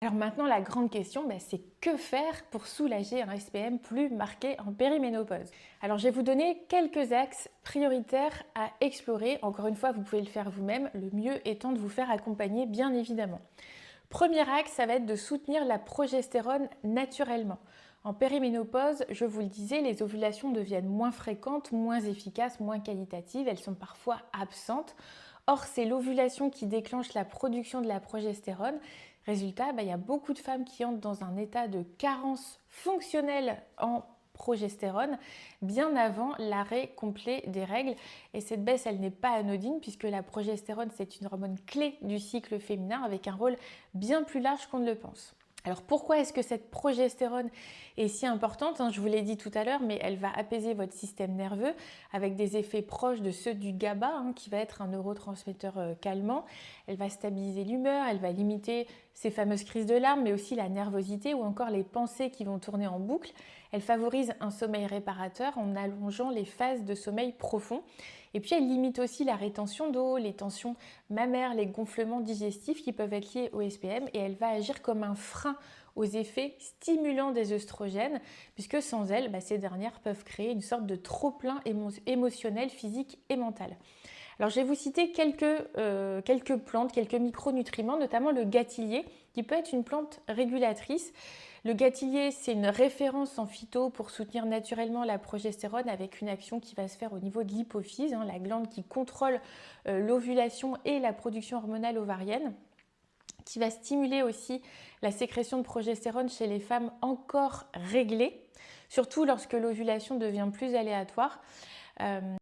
Alors maintenant, la grande question, c'est que faire pour soulager un SPM plus marqué en périménopause? Alors je vais vous donner quelques axes prioritaires à explorer. Encore une fois, vous pouvez le faire vous-même, le mieux étant de vous faire accompagner bien évidemment. Premier axe, ça va être de soutenir la progestérone naturellement. En périménopause, je vous le disais, les ovulations deviennent moins fréquentes, moins efficaces, moins qualitatives, elles sont parfois absentes. Or, c'est l'ovulation qui déclenche la production de la progestérone. Résultat, il y a beaucoup de femmes qui entrent dans un état de carence fonctionnelle en progestérone bien avant l'arrêt complet des règles. Et cette baisse, elle n'est pas anodine puisque la progestérone, c'est une hormone clé du cycle féminin avec un rôle bien plus large qu'on ne le pense. Alors pourquoi est-ce que cette progestérone est si importante? Je vous l'ai dit tout à l'heure, mais elle va apaiser votre système nerveux avec des effets proches de ceux du GABA, qui va être un neurotransmetteur calmant. Elle va stabiliser l'humeur, elle va limiter ces fameuses crises de larmes, mais aussi la nervosité ou encore les pensées qui vont tourner en boucle. Elle favorise un sommeil réparateur en allongeant les phases de sommeil profond. Et puis elle limite aussi la rétention d'eau, les tensions mammaires, les gonflements digestifs qui peuvent être liés au SPM et elle va agir comme un frein aux effets stimulants des œstrogènes puisque sans elle, ces dernières peuvent créer une sorte de trop-plein émotionnel, physique et mental. Alors je vais vous citer quelques plantes, quelques micronutriments, notamment le gâtillier qui peut être une plante régulatrice. Le gâtillier, c'est une référence en phyto pour soutenir naturellement la progestérone avec une action qui va se faire au niveau de l'hypophyse, la glande qui contrôle l'ovulation et la production hormonale ovarienne, qui va stimuler aussi la sécrétion de progestérone chez les femmes encore réglées, surtout lorsque l'ovulation devient plus aléatoire.